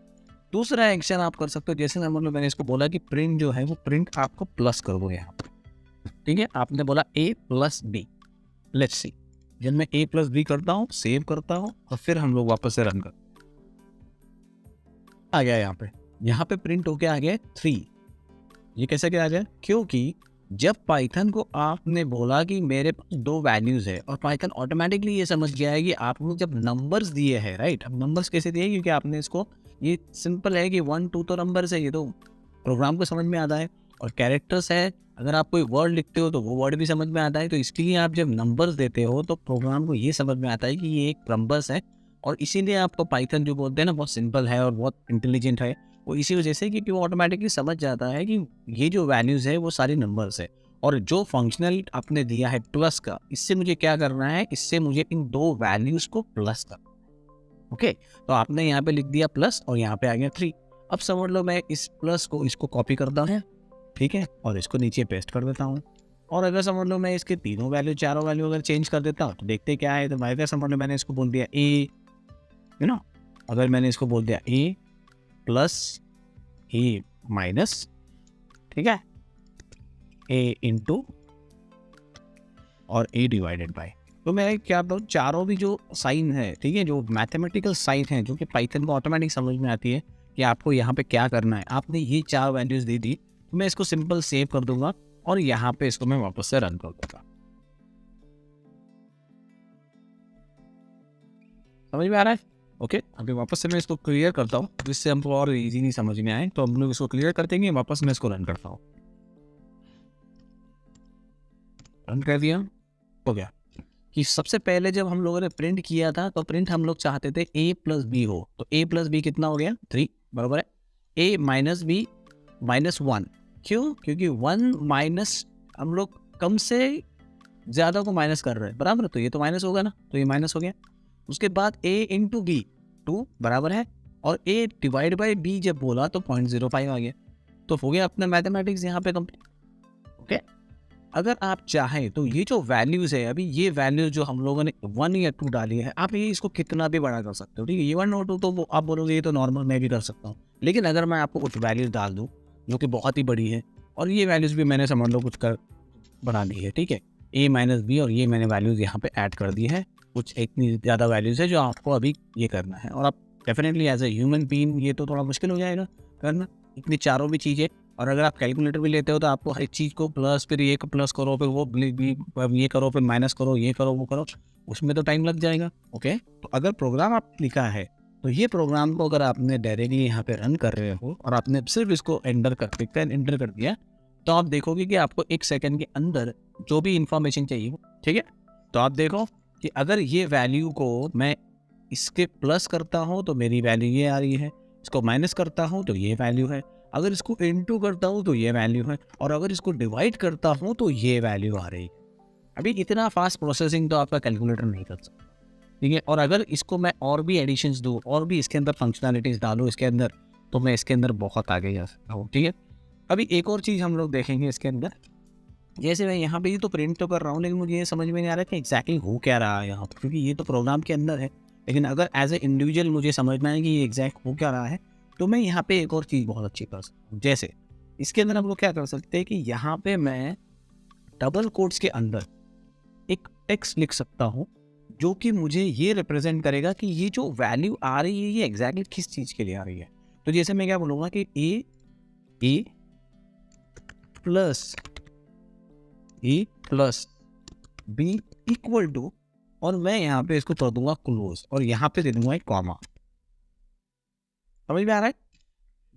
दूसरा एक्शन आप कर सकते हो, जैसे मतलब मैंने इसको बोला कि प्रिंट जो है वो प्रिंट आपको प्लस कर दो यहाँ पे। ठीक है, आपने बोला a plus B. Let's see, जब मैं a प्लस बी करता हूँ, सेव करता हूँ और फिर हम लोग वापस से रन करते हैं, आ गया यहाँ पे प्रिंट होके आ गया 3। ये कैसे क्या आ गया, क्योंकि जब पाइथन को आपने बोला कि मेरे पास दो वैल्यूज है और पाइथन ऑटोमेटिकली ये समझ गया है कि आपने जब नंबर्स दिए हैं, राइट। अब नंबर्स कैसे दिए, क्योंकि आपने इसको, ये सिंपल है कि 1 2 तो नंबर्स है, ये तो प्रोग्राम को समझ में आता है। और कैरेक्टर्स है, अगर आप कोई वर्ड लिखते हो तो वो वर्ड भी समझ में आता है। तो इसलिए आप जब नंबर्स देते हो तो प्रोग्राम को ये समझ में आता है कि ये एक नंबर्स है। और इसीलिए आपको पाइथन जो बोलते हैं ना, बहुत सिंपल है और बहुत इंटेलिजेंट है, वो इसी वजह से, क्योंकि वो ऑटोमेटिकली समझ जाता है कि ये जो वैल्यूज़ है वो सारी नंबर्स है। और जो फंक्शनल आपने दिया है प्लस का, इससे मुझे क्या करना है, इससे मुझे इन दो वैल्यूज़ को प्लस करना। ओके, तो आपने यहाँ पे लिख दिया प्लस और यहाँ पे आ गया 3। अब समझ लो मैं इस प्लस को, इसको कॉपी करता हूँ, ठीक है, और इसको नीचे पेस्ट कर देता हूँ। और अगर समझ लो मैं इसके तीनों वैल्यू, चारों वैल्यू अगर चेंज कर देता हूँ तो देखते क्या है। तो मैं समझ लो मैंने इसको बोल दिया a, यू नो, अगर मैंने इसको बोल दिया a प्लस a माइनस, ठीक है, a इंटू और a डिवाइडेड बाय। तो मैं क्या बताऊँ, चारों भी जो साइन है, ठीक है, जो मैथमेटिकल साइन है, जो कि पाइथन को ऑटोमेटिक समझ में आती है कि आपको यहाँ पे क्या करना है। आपने ये 4 वैल्यूज दे दी, तो मैं इसको सिंपल सेव कर दूंगा और यहाँ पे इसको मैं वापस से रन कर दूंगा। समझ में आ रहा है? ओके, अभी वापस से मैं इसको क्लियर करता हूँ जिससे हमको और इजीली समझ में आए। तो हम लोग इसको क्लियर कर देंगे, वापस मैं इसको रन करता हूँ। रन कर दिया, हो गया। कि सबसे पहले जब हम लोगों ने प्रिंट किया था तो प्रिंट हम लोग चाहते थे a प्लस बी हो, तो a प्लस बी कितना हो गया 3, बराबर है a माइनस बी माइनस 1। क्यों? क्योंकि 1 माइनस हम लोग कम से ज़्यादा को माइनस कर रहे हैं, बराबर है, तो ये तो माइनस होगा ना, तो ये माइनस हो गया। उसके बाद a इंटू बी 2 बराबर है, और a डिवाइड बाई b जब बोला तो 0.05 आ गया। तो हो गया अपना मैथमेटिक्स यहाँ पे कंप्लीट। ओके, अगर आप चाहें तो ये जो वैल्यूज़ है, अभी ये वैल्यूज जो हम लोगों ने 1 या 2 डाली है, आप ये इसको कितना भी बड़ा कर सकते हो, ठीक है। ये 1 और 2 तो वो आप बोलोगे ये तो नॉर्मल मैं भी कर सकता हूँ, लेकिन अगर मैं आपको कुछ वैल्यूज डाल दूँ जो कि बहुत ही बड़ी है, और ये वैल्यूज़ भी मैंने समझ लो कुछ कर बना दी है, ठीक है, a माइनस बी, और ये मैंने वैल्यूज़ यहाँ पे ऐड कर दी है। कुछ इतनी ज़्यादा वैल्यूज़ है जो आपको अभी ये करना है, और आप definitely as a human being ये तो थोड़ा मुश्किल हो जाएगा करना, इतनी चारों भी चीज़ें। और अगर आप कैलकुलेटर भी लेते हो तो आपको हर एक चीज़ को प्लस, फिर ये प्लस करो, फिर वो ये करो, फिर माइनस करो, ये करो, वो करो, उसमें तो टाइम लग जाएगा। ओके, तो अगर प्रोग्राम आप लिखा है तो ये प्रोग्राम को अगर आपने डायरेक्टली यहाँ पे रन कर रहे हो और आपने सिर्फ इसको एंटर कर दिया, तो आप देखोगे कि आपको 1 सेकंड के अंदर जो भी इंफॉर्मेशन चाहिए, ठीक है। तो आप देखो कि अगर ये वैल्यू को मैं इसके प्लस करता हूँ तो मेरी वैल्यू ये आ रही है, इसको माइनस करता हूँ तो ये वैल्यू है, अगर इसको इनटू करता हूँ तो ये वैल्यू है, और अगर इसको डिवाइड करता हूँ तो ये वैल्यू आ रही है। अभी इतना फास्ट प्रोसेसिंग तो आपका कैलकुलेटर नहीं कर सकता, ठीक है। और अगर इसको मैं और भी एडिशंस दूँ और भी इसके अंदर फंक्शनैलिटीज़ डालूँ इसके अंदर, तो मैं इसके अंदर बहुत आगे जा सकता हूँ, ठीक है। अभी एक और चीज़ हम लोग देखेंगे इसके अंदर, जैसे मैं यहाँ पे ये तो प्रिंट तो कर रहा हूँ, लेकिन मुझे ये समझ में नहीं आ रहा कि एग्जैक्टली हो क्या रहा है यहाँ पर, क्योंकि ये तो प्रोग्राम के अंदर है। लेकिन अगर एज ए इंडिविजुअल मुझे समझना है कि ये एग्जैक्ट हो क्या रहा है, तो मैं यहाँ पे एक और चीज़ बहुत अच्छी कर सकता हूँ। जैसे इसके अंदर हम लोग क्या कर सकते हैं कि यहाँ पे मैं डबल कोट्स के अंदर एक टेक्स्ट लिख सकता हूँ जो कि मुझे ये रिप्रेजेंट करेगा कि ये जो वैल्यू आ रही है ये एग्जैक्टली किस चीज़ के लिए आ रही है। तो जैसे मैं क्या बोलूँगा कि ए प्लस बी इक्वल टू, और मैं यहाँ पे इसको कर दूंगा क्लोज, और यहाँ पे दे दूंगा एक कॉमा। समझ में आ रहा है?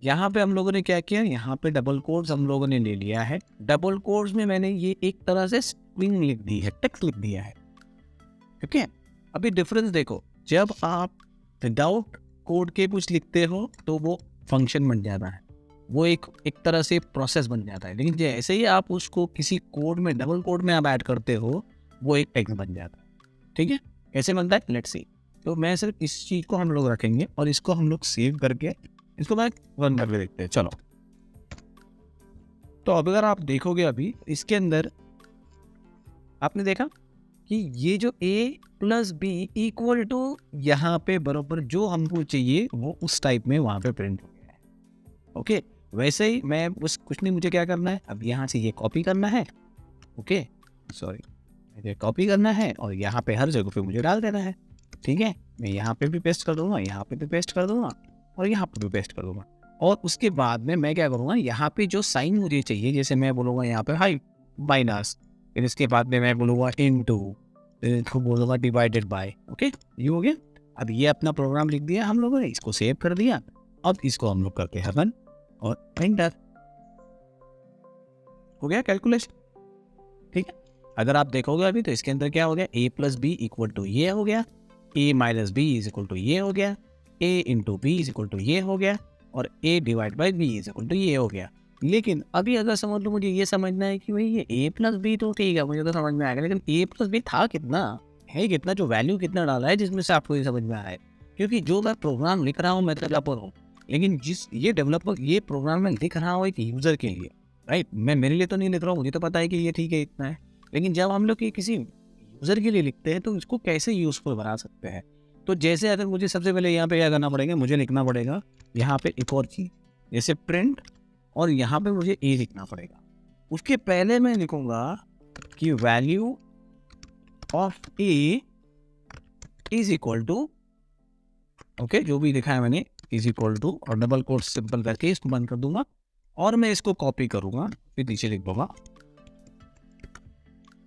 यहाँ पे हम लोगों ने क्या किया, यहाँ पे डबल कोट्स हम लोगों ने ले लिया है, डबल कोट्स में मैंने ये एक तरह से स्ट्रिंग लिख दी है, टेक्स्ट लिख दिया है, ठीक है। अभी डिफरेंस देखो, जब आप विदाउट कोड के कुछ लिखते हो तो वो फंक्शन बन जाता है, वो एक तरह से प्रोसेस बन जाता है, लेकिन जैसे ही आप उसको किसी कोड में, डबल कोड में आप ऐड करते हो, वो एक टेक्स्ट बन जाता है, ठीक है। कैसे बनता है लेट्स सी। तो मैं सिर्फ इस चीज़ को हम लोग रखेंगे और इसको हम लोग सेव करके इसको मैं रन करके देखते हैं, चलो। तो अब अगर आप देखोगे अभी इसके अंदर आपने देखा कि ये जो a plus B equal to यहाँ पे बराबर जो हमको चाहिए वो उस टाइप में वहाँ पे प्रिंट हो गया है। ओके, वैसे ही मैं बस कुछ नहीं, मुझे क्या करना है, अब यहाँ से ये कॉपी करना है, ओके सॉरी, मुझे कॉपी करना है और यहाँ पे हर जगह पे मुझे डाल देना है, ठीक है। मैं यहाँ पे भी पेस्ट कर दूंगा, यहाँ पे भी पेस्ट कर दूंगा, और यहाँ पे भी पेस्ट कर दूंगा। और उसके बाद में मैं क्या करूँगा, यहाँ पे जो साइन मुझे चाहिए, जैसे मैं बोलूँगा यहाँ पे हाई माइनस, फिर इसके बाद में मैं बोलूँगा इनटू, फिर इसको बोलूँगा डिवाइडेड बाय। ओके, ये हो गया। अब ये अपना प्रोग्राम लिख दिया हम लोगों ने, इसको सेव कर दिया। अब इसको हम लोग करते हैं रन और एंटर, हो गया कैलकुलेशन, ठीक है। अगर आप देखोगे अभी तो इसके अंदर क्या हो गया, a plus B equal to ये हो गया, a minus B is equal to ये हो गया, a into B is equal to ये हो गया, और a divide by B is equal to ये हो गया। लेकिन अभी अगर समझ लो मुझे ये समझना है कि भाई ये a प्लस बी तो ठीक है, मुझे तो समझ में आएगा, लेकिन a प्लस बी था कितना है, कितना जो वैल्यू कितना डाला है जिसमें से आपको ये समझ में आया है। क्योंकि जो मैं प्रोग्राम लिख रहा हूँ मैं डेवलपर हूँ, लेकिन जिस ये डेवलपर ये प्रोग्राम मैं लिख रहा हूँ एक यूज़र के लिए, राइट। मैं मेरे लिए तो नहीं लिख रहा हूँ, मुझे तो पता है कि ये ठीक है इतना है, लेकिन जब हम लोग किसी यूज़र के लिए लिखते हैं तो इसको कैसे यूज़फुल बना सकते हैं। तो जैसे अगर मुझे सबसे पहले यहाँ पे क्या करना पड़ेगा, मुझे लिखना पड़ेगा यहाँ पे एक और चीज़, जैसे प्रिंट, और यहाँ पे मुझे ए लिखना पड़ेगा। उसके पहले मैं लिखूँगा कि value of A is equal to, okay, जो भी लिखा है मैंने इज इक्वल टू, और डबल कोट सिंपल करके इसको बंद कर दूंगा और मैं इसको कॉपी करूंगा, फिर नीचे लिख दूंगा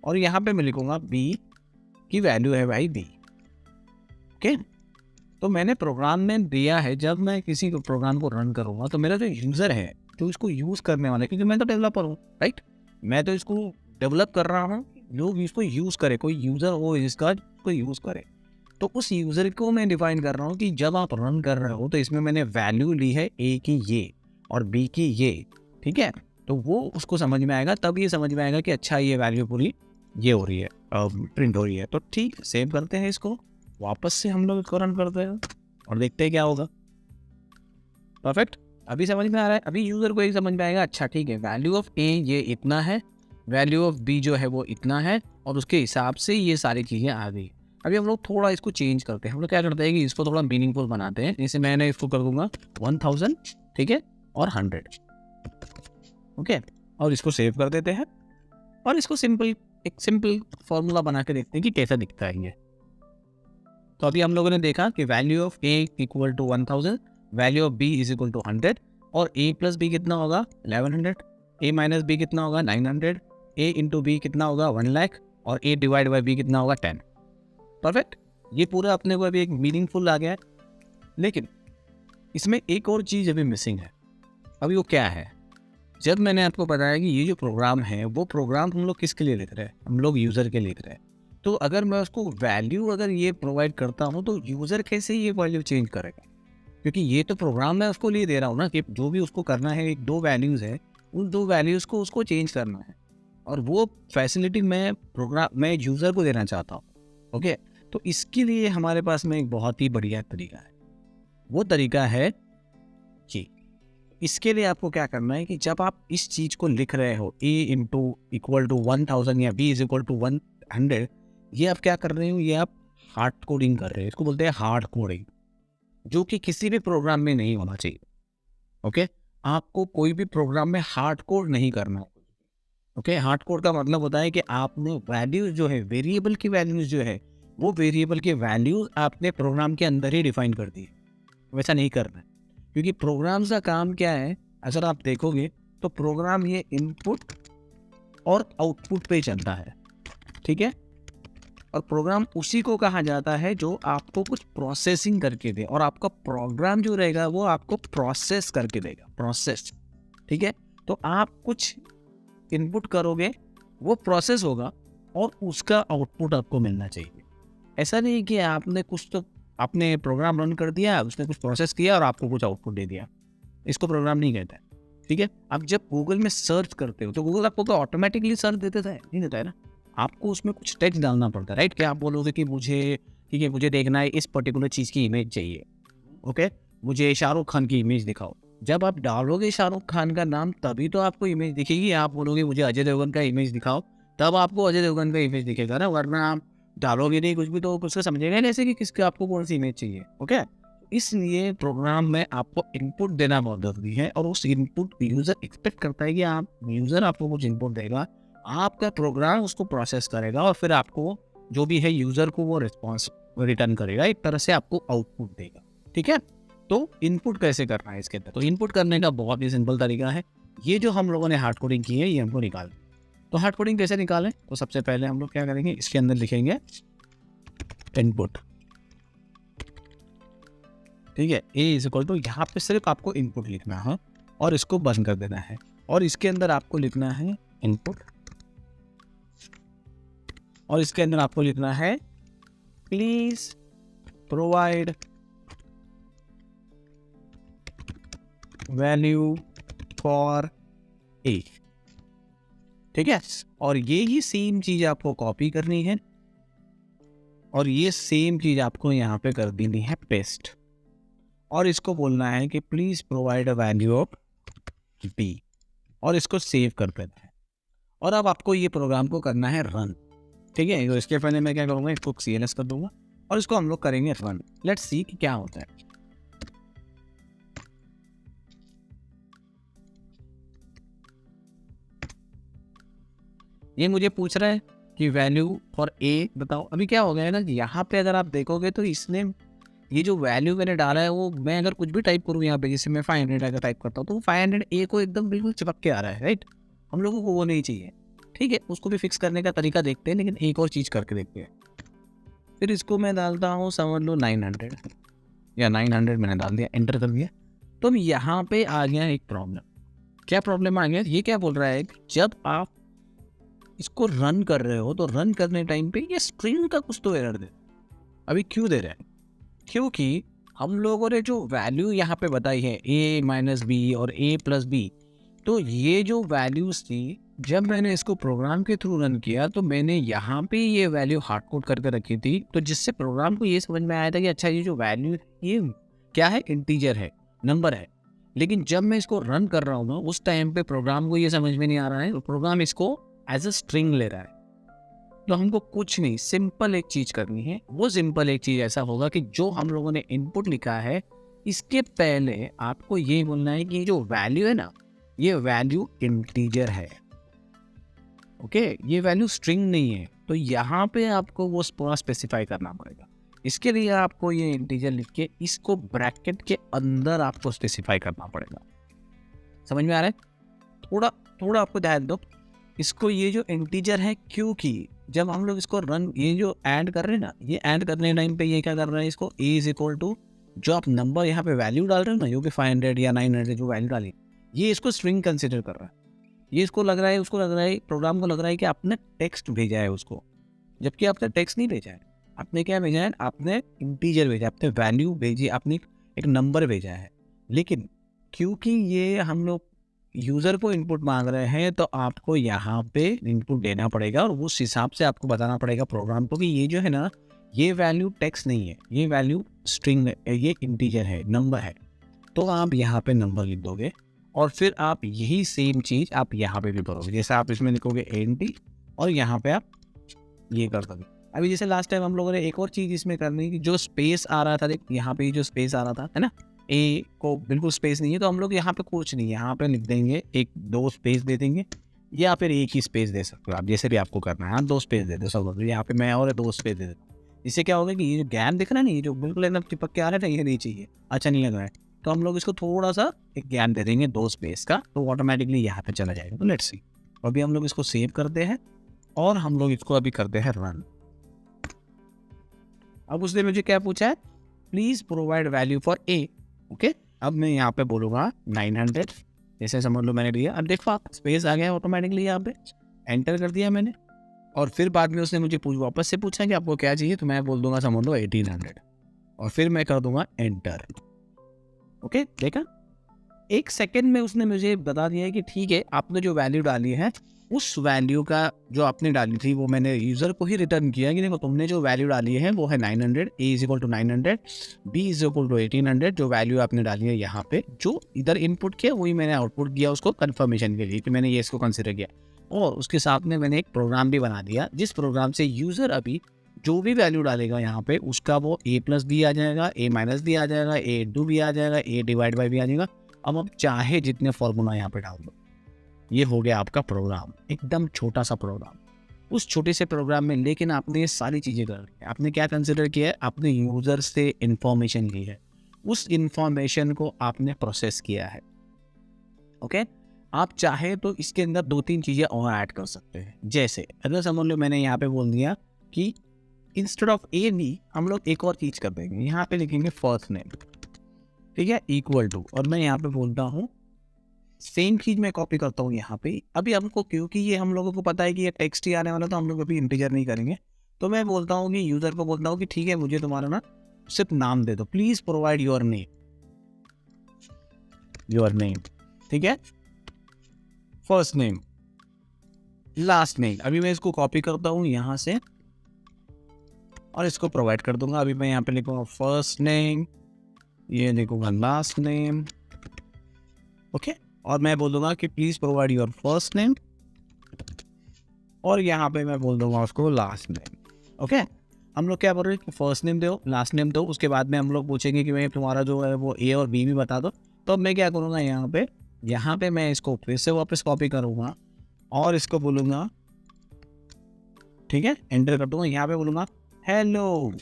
और यहाँ पे मैं लिखूंगा बी की वैल्यू है भाई बी। ओके, तो मैंने प्रोग्राम में दिया है, जब मैं किसी को प्रोग्राम को रन करूंगा तो मेरा जो यूजर है, जो इसको यूज करने वाला है, क्योंकि मैं तो डेवलपर हूँ, राइट, मैं तो इसको डेवलप कर रहा हूँ, लोग इसको यूज करे, कोई यूजर हो इसका कोई यूज करे, तो उस यूजर को मैं डिफाइन कर रहा हूँ कि जब आप रन कर रहे हो तो इसमें मैंने वैल्यू ली है ए की ये और बी की ये, ठीक है, तो वो उसको समझ में आएगा, तब ये समझ में आएगा कि अच्छा ये वैल्यू पूरी ये हो रही है, प्रिंट हो रही है। तो ठीक, सेव करते हैं इसको, वापस से हम लोग इसको रन करते हैं और देखते हैं क्या होगा। परफेक्ट, अभी समझ में आ रहा है, अभी यूजर को एक समझ में आएगा, अच्छा ठीक है, वैल्यू ऑफ ए ये इतना है, वैल्यू ऑफ बी जो है वो इतना है, और उसके हिसाब से ये सारी चीज़ें आ गई। अभी हम लोग थोड़ा इसको चेंज करते हैं, हम लोग क्या करते हैं कि इसको थोड़ा मीनिंगफुल बनाते हैं, जैसे मैंने इसको कर दूंगा 1000, ठीक है, और 100, ओके, और इसको सेव कर देते हैं और इसको एक सिंपल फॉर्मूला बना के देखते हैं कि कैसा दिखता है ये। तो अभी हम लोगों ने देखा कि value of A equal to 1000, value of B is equal to 100, और ए प्लस बी कितना होगा 1100, ए माइनस बी कितना होगा 900, ए इंटू बी कितना होगा 1 लाख, और ए डिवाइड बाई बी कितना होगा 10। परफेक्ट, ये पूरा अपने को अभी एक मीनिंगफुल आ गया है, लेकिन इसमें एक और चीज़ अभी मिसिंग है। अभी वो क्या है, जब मैंने आपको बताया कि ये जो प्रोग्राम है वो प्रोग्राम हम लोग किसके लिए लिख रहे हैं, हम लोग यूज़र के लिए लिख रहे हैं, तो अगर मैं उसको वैल्यू अगर ये प्रोवाइड करता हूँ तो यूज़र कैसे ये वैल्यू चेंज करेगा, क्योंकि ये तो प्रोग्राम मैं उसको लिए दे रहा हूँ ना, कि जो भी उसको करना है, एक दो वैल्यूज़ है, उन दो वैल्यूज़ को उसको चेंज करना है, और वो फैसिलिटी मैं यूज़र को देना चाहता हूँ। ओके, तो इसके लिए हमारे पास में एक बहुत ही बढ़िया तरीका है, वो तरीका है कि इसके लिए आपको क्या करना है कि जब आप इस चीज़ को लिख रहे हो a इंटू इक्वल टू 1000 या b इज इक्वल टू 100, ये आप क्या कर रहे हो, ये आप हार्ड कोडिंग कर रहे हो, इसको बोलते हैं हार्ड कोडिंग, जो कि किसी भी प्रोग्राम में नहीं होना चाहिए। ओके, आपको कोई भी प्रोग्राम में हार्ड कोड नहीं करना है। ओके, हार्ड कोड का मतलब होता है कि आपने वैल्यूज जो है, वेरिएबल की वैल्यूज जो है, वो वेरिएबल के वैल्यूज आपने प्रोग्राम के अंदर ही डिफाइन कर दी, वैसा नहीं करना है, क्योंकि प्रोग्राम्स का काम क्या है, अगर आप देखोगे तो प्रोग्राम ये इनपुट और आउटपुट पे चलता है, ठीक है, और प्रोग्राम उसी को कहा जाता है जो आपको कुछ प्रोसेसिंग करके दे, और आपका प्रोग्राम जो रहेगा वो आपको प्रोसेस करके देगा, प्रोसेस, ठीक है, तो आप कुछ इनपुट करोगे, वो प्रोसेस होगा और उसका आउटपुट आपको मिलना चाहिए। ऐसा नहीं कि आपने कुछ तो आपने प्रोग्राम रन कर दिया, उसने कुछ प्रोसेस किया और आपको कुछ आउटपुट दे दिया, इसको प्रोग्राम नहीं कहता है, ठीक है। आप जब गूगल में सर्च करते हो तो गूगल आपको तो ऑटोमेटिकली सर्च देता है, नहीं देता है ना, आपको उसमें कुछ टेक्स्ट डालना पड़ता है, राइट, क्या आप बोलोगे कि मुझे, ठीक है, मुझे देखना है इस पर्टिकुलर चीज़ की इमेज चाहिए, ओके, मुझे शाहरुख खान की इमेज दिखाओ, जब आप डालोगे शाहरुख खान का नाम तभी तो आपको इमेज दिखेगी, आप बोलोगे मुझे अजय देवगन का इमेज दिखाओ, तब आपको अजय देवगन का इमेज दिखेगा ना, वरना आप डालोगे नहीं कुछ भी तो उसका समझेगा नहीं ऐसे कि किसके आपको कौन सी इमेज चाहिए। ओके, इसलिए प्रोग्राम में आपको इनपुट देना बहुत जरूरी है, और उस इनपुट यूज़र एक्सपेक्ट करता है कि आप यूज़र आपको कुछ इनपुट देगा, आपका प्रोग्राम उसको प्रोसेस करेगा और फिर आपको जो भी है यूज़र को वो रिस्पॉन्स रिटर्न करेगा, एक तरह से आपको आउटपुट देगा, ठीक है। तो इनपुट कैसे करना है इसके अंदर, तो इनपुट करने का बहुत ही सिंपल तरीका है, ये जो हम लोगों ने हार्ड कोडिंग की है ये हमको निकाल, तो हार्ड कोडिंग कैसे निकालें, तो सबसे पहले हम लोग क्या करेंगे, इसके अंदर लिखेंगे इनपुट, ठीक है, ए इज इक्वल टू, यहाँ पे सिर्फ आपको इनपुट लिखना है और इसको बंद कर देना है, और इसके अंदर आपको लिखना है इनपुट, और इसके अंदर आपको लिखना है please provide value for a, ठीक है, और ये ही सेम चीज आपको कॉपी करनी है और ये सेम चीज आपको यहाँ पे कर देनी है पेस्ट, और इसको बोलना है कि please provide a value of B, और इसको सेव कर देना है, और अब आपको ये प्रोग्राम को करना है रन, ठीक है, तो इसके पहले मैं क्या करूँगा, इसको CLS कर दूंगा और इसको हम लोग करेंगे रन, लेट्स सी कि क्या होता है। ये मुझे पूछ रहा है कि वैल्यू फॉर ए बताओ। अभी क्या हो गया है ना, यहाँ पे अगर आप देखोगे तो इसने ये जो वैल्यू मैंने डाला है वो मैं अगर कुछ भी टाइप करूँ यहाँ पे, जैसे मैं 500 अगर टाइप करता हूँ तो 500 ए को एकदम बिल्कुल चिपक के आ रहा है, राइट। हम लोगों को वो नहीं चाहिए, ठीक है। उसको भी फिक्स करने का तरीका देखते हैं, लेकिन एक और चीज़ करके देखते हैं। फिर इसको मैं डालता हूँ, समझ लो 900 या 900 मैंने डाल दिया, एंटर कर दिया। तो यहाँ पे आ गया एक प्रॉब्लम। क्या प्रॉब्लम आ गया, ये क्या बोल रहा है कि जब आप इसको रन कर रहे हो तो रन करने टाइम पे ये स्ट्रिंग का कुछ तो एरर दे। अभी क्यों दे रहा है, क्योंकि हम लोगों ने जो वैल्यू यहाँ पे बताई है a माइनस बी और a प्लस बी, तो ये जो वैल्यूज थी जब मैंने इसको प्रोग्राम के थ्रू रन किया तो मैंने यहाँ पे ये वैल्यू हार्ड कोड करके रखी थी, तो जिससे प्रोग्राम को ये समझ में आया था कि अच्छा ये जो वैल्यू ये क्या है, इंटीजर है, नंबर है। लेकिन जब मैं इसको रन कर रहा हूँ ना, उस टाइम पे प्रोग्राम को ये समझ में नहीं आ रहा है, प्रोग्राम इसको एज अ स्ट्रिंग ले रहा है। तो हमको कुछ नहीं, सिंपल एक चीज करनी है। वो सिंपल एक चीज ऐसा होगा कि जो हम लोगों ने इनपुट लिखा है इसके पहले आपको ये बोलना है कि जो वैल्यू है ना, ये वैल्यू इंटीजर है, ओके। ये वैल्यू स्ट्रिंग नहीं है। तो यहाँ पे आपको वो पूरा स्पेसिफाई करना पड़ेगा। इसके लिए आपको ये इंटीजर लिख के इसको ब्रैकेट के अंदर आपको स्पेसिफाई करना पड़ेगा। समझ में आ रहा है? थोड़ा थोड़ा आपको ध्यान दो इसको, ये जो इंटीजर है, क्योंकि जब हम लोग इसको रन, ये जो ऐड कर रहे हैं ना, ये ऐड करने टाइम पे ये क्या कर रहा है, इसको a इज इक्वल टू जो आप नंबर यहाँ पे वैल्यू डाल रहे हो ना, जो कि 500 या 900 जो वैल्यू डाली, ये इसको स्ट्रिंग कंसिडर कर रहा है। ये इसको लग रहा है, उसको लग रहा है, प्रोग्राम को लग रहा है कि आपने टेक्स्ट भेजा है उसको, जबकि आपने टेक्स्ट नहीं भेजा है। आपने क्या भेजा है, आपने इंटीजर भेजा, आपने वैल्यू भेजी, आपने एक नंबर भेजा है। लेकिन क्योंकि ये हम लोग यूज़र को इनपुट मांग रहे हैं, तो आपको यहाँ पे इनपुट देना पड़ेगा और उस हिसाब से आपको बताना पड़ेगा प्रोग्राम को कि ये जो है ना, ये वैल्यू टेक्स्ट नहीं है, ये वैल्यू स्ट्रिंग है, ये इंटीजर है, नंबर है। तो आप यहाँ पे नंबर लिख दोगे और फिर आप यही सेम चीज़ आप यहाँ पे भी करोगे। जैसे आप इसमें लिखोगे एंटी और यहाँ पे आप ये कर दोगे। अभी जैसे लास्ट टाइम हम लोगों ने एक और चीज़ इसमें करनी कि जो स्पेस आ रहा था, देख यहाँ पे जो स्पेस आ रहा था, है ना, ए को बिल्कुल स्पेस नहीं है, तो हम लोग यहाँ पे कुछ नहीं, यहाँ पे लिख देंगे एक, दो स्पेस दे देंगे, या फिर एक ही स्पेस दे सकते हो आप, जैसे भी आपको करना है। हाँ, दो स्पेस दे दो सब लोग, यहाँ पे मैं और दो स्पेस दे देता हूँ। इससे क्या होगा कि ये जो गैप दिख रहा है ना, ये जो बिल्कुल एकदम चिपक के आ रहा है, ये नहीं चाहिए, अच्छा नहीं लग रहा है, तो हम लोग इसको थोड़ा सा एक गैप दे देंगे 2 स्पेस का, तो ऑटोमेटिकली यहाँ पे चला जाएगा। तो लेट्स सी, अभी हम लोग इसको सेव करते हैं और हम लोग इसको अभी करते हैं रन। अब उसने मुझे क्या पूछा है, please provide value for a, okay. अब मैं यहाँ पे बोलूँगा 900, जैसे समझ लो मैंने दिया। अब देखो स्पेस आ गया ऑटोमेटिकली, यहाँ पे एंटर कर दिया मैंने। और फिर बाद में उसने मुझे वापस से पूछा कि आपको क्या चाहिए, तो मैं बोल दूंगा समझ लो 1800 और फिर मैं कर दूंगा एंटर, ओके। देखा, 1 सेकेंड में उसने मुझे बता दिया कि ठीक है, आपने जो वैल्यू डाली है उस वैल्यू का जो आपने डाली थी वो मैंने यूज़र को ही रिटर्न किया कि देखो तुमने जो वैल्यू डाली है वो है 900, A is equal to 900, B is equal to 1800। जो वैल्यू आपने डाली है यहाँ पे, जो इधर इनपुट किया वही मैंने आउटपुट किया उसको कंफर्मेशन के लिए कि मैंने ये इसको कंसिडर किया। और उसके साथ में मैंने एक प्रोग्राम भी बना दिया, जिस प्रोग्राम से यूज़र अभी जो भी वैल्यू डालेगा यहाँ पे उसका वो a प्लस बी आ जाएगा, a माइनस बी आ जाएगा, a इंटू बी आ जाएगा, a डिवाइड बाई बी आ जाएगा। अब आप चाहे जितने फॉर्मूला यहाँ पे डाल दो। ये हो गया आपका प्रोग्राम, एकदम छोटा सा प्रोग्राम। उस छोटे से प्रोग्राम में लेकिन आपने ये सारी चीज़ें कर ली। आपने क्या कंसिडर किया है, आपने यूज़र से इंफॉर्मेशन ली है, उस इंफॉर्मेशन को आपने प्रोसेस किया है, ओके। आप चाहे तो इसके अंदर 2-3 चीज़ें और ऐड कर सकते हैं। जैसे अगर समझ लो मैंने यहाँ पे बोल दिया कि इंस्टेड ऑफ ए बी हम लोग एक और चीज़ कर देंगे, यहाँ पे लिखेंगे फर्स्ट नेम, ठीक है, इक्वल टू, और मैं यहाँ पे बोलता हूँ सेम चीज़ मैं कॉपी करता हूँ यहाँ पे। अभी हमको क्योंकि ये हम लोगों को पता है कि ये टेक्स्ट ही आने वाला, तो हम लोग अभी इंटीजर नहीं करेंगे। तो मैं बोलता हूँ कि यूज़र को बोलता हूँ कि ठीक है, मुझे तुम्हारा ना सिर्फ नाम दे दो, प्लीज़ प्रोवाइड योर नेम, ठीक है, फर्स्ट नेम, लास्ट नेम। अभी मैं इसको कॉपी करता हूँ यहाँ से और इसको प्रोवाइड कर दूंगा। अभी मैं यहाँ पे लिखूंगा फर्स्ट नेम, ये लिखूंगा लास्ट नेम, ओके। और मैं बोल दूंगा कि please provide your first name, और यहाँ पे मैं बोल दूंगा उसको लास्ट नेम, ओके। हम लोग क्या बोल रहे हैं कि फर्स्ट नेम दो, लास्ट नेम दो, उसके बाद में हम लोग पूछेंगे कि भाई तुम्हारा जो है वो ए और बी भी बता दो। तो अब मैं क्या करूँगा, यहाँ पे मैं इसको फिर से वापस कॉपी करूँगा और इसको बोलूँगा ठीक है, एंटर कर दूंगा, यहाँ पे बोलूंगा हेलो,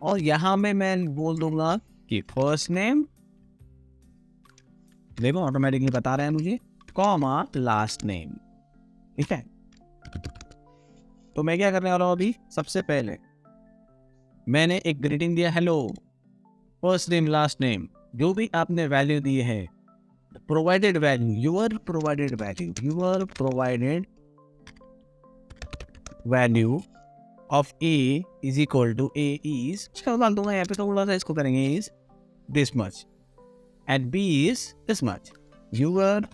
और यहाँ में मैं बोल दूंगा कि फर्स्ट नेम, देखो ऑटोमेटिकली बता रहा है मुझे, कॉमा लास्ट नेम। ठीक है, तो मैं क्या करने वाला हूँ अभी, सबसे पहले मैंने एक ग्रीटिंग दिया, hello, first name last name, जो भी आपने वैल्यू दी है, provided value, your provided value of A is equal to A is, डाल दूंगा यहाँ पे, थोड़ा सा इसको करेंगे, is this much and B is this much, your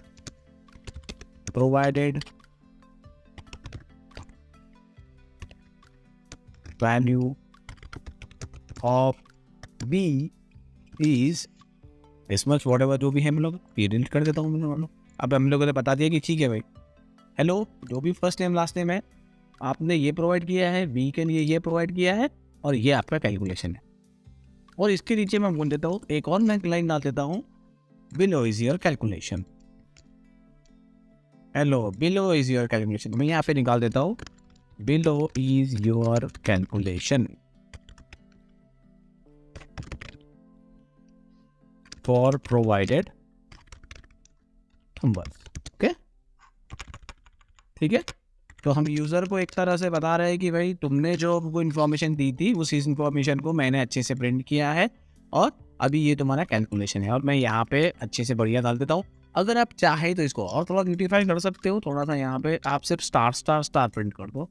provided value of B is this much, whatever जो भी है, हम लोग डिलीट कर देता हूँ। अब हम लोगों ने बता दिया कि ठीक है भाई, हेलो, जो भी फर्स्ट नेम लास्ट नेम है आपने ये प्रोवाइड किया है, बी के लिए ये प्रोवाइड किया है, और ये आपका कैलकुलेशन है। और इसके नीचे मैं बोल देता हूँ, एक और मैं लाइन डाल देता हूँ, below is your calculation, hello below is your calculation, मैं यहाँ पे निकाल देता हूँ, below is your calculation for provided number. Okay, ठीक है, तो हम यूज़र को एक तरह से बता रहे हैं कि भाई तुमने जो वो इन्फॉर्मेशन दी थी उस इन्फॉर्मेशन को मैंने अच्छे से प्रिंट किया है, और अभी ये तुम्हारा कैलकुलेशन है, और मैं यहाँ पे अच्छे से बढ़िया डाल देता हूँ। अगर आप चाहे तो इसको और थोड़ा ब्यूटीफाई कर सकते हो, थोड़ा सा यहाँ पे आप सिर्फ स्टार स्टार स्टार प्रिंट कर दो,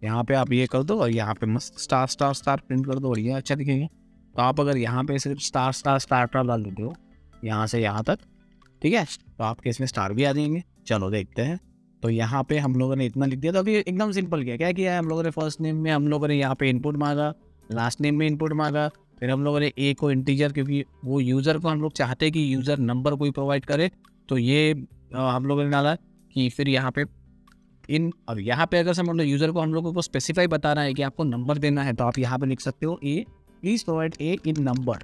यहाँ पे आप ये कर दो, और यहाँ पे मस्त स्टार स्टार स्टार प्रिंट कर दो, और ये अच्छा दिखेगा। तो आप अगर यहाँ पे सिर्फ स्टार स्टार स्टार डाल देते हो यहाँ से यहाँ तक, ठीक है, तो आपके इसमें स्टार भी आ जाएंगे। चलो देखते हैं, तो यहाँ पे हम लोगों ने इतना लिख दिया, तो अभी एकदम सिंपल क्या किया है हम लोगों ने, फर्स्ट नेम में हम लोगों ने यहाँ पे इनपुट मांगा, लास्ट नेम में इनपुट मांगा, फिर हम लोगों ने ए को इंटीजर, क्योंकि वो यूज़र को हम लोग चाहते हैं कि यूज़र नंबर कोई प्रोवाइड करे, तो ये हम लोगों ने डाला कि फिर यहाँ पे इन, अब यहाँ पे अगर समझ लो यूज़र को हम लोगों को स्पेसिफाई बताना है कि आपको नंबर देना है, तो आप यहाँ पे लिख सकते हो A please provide A in number,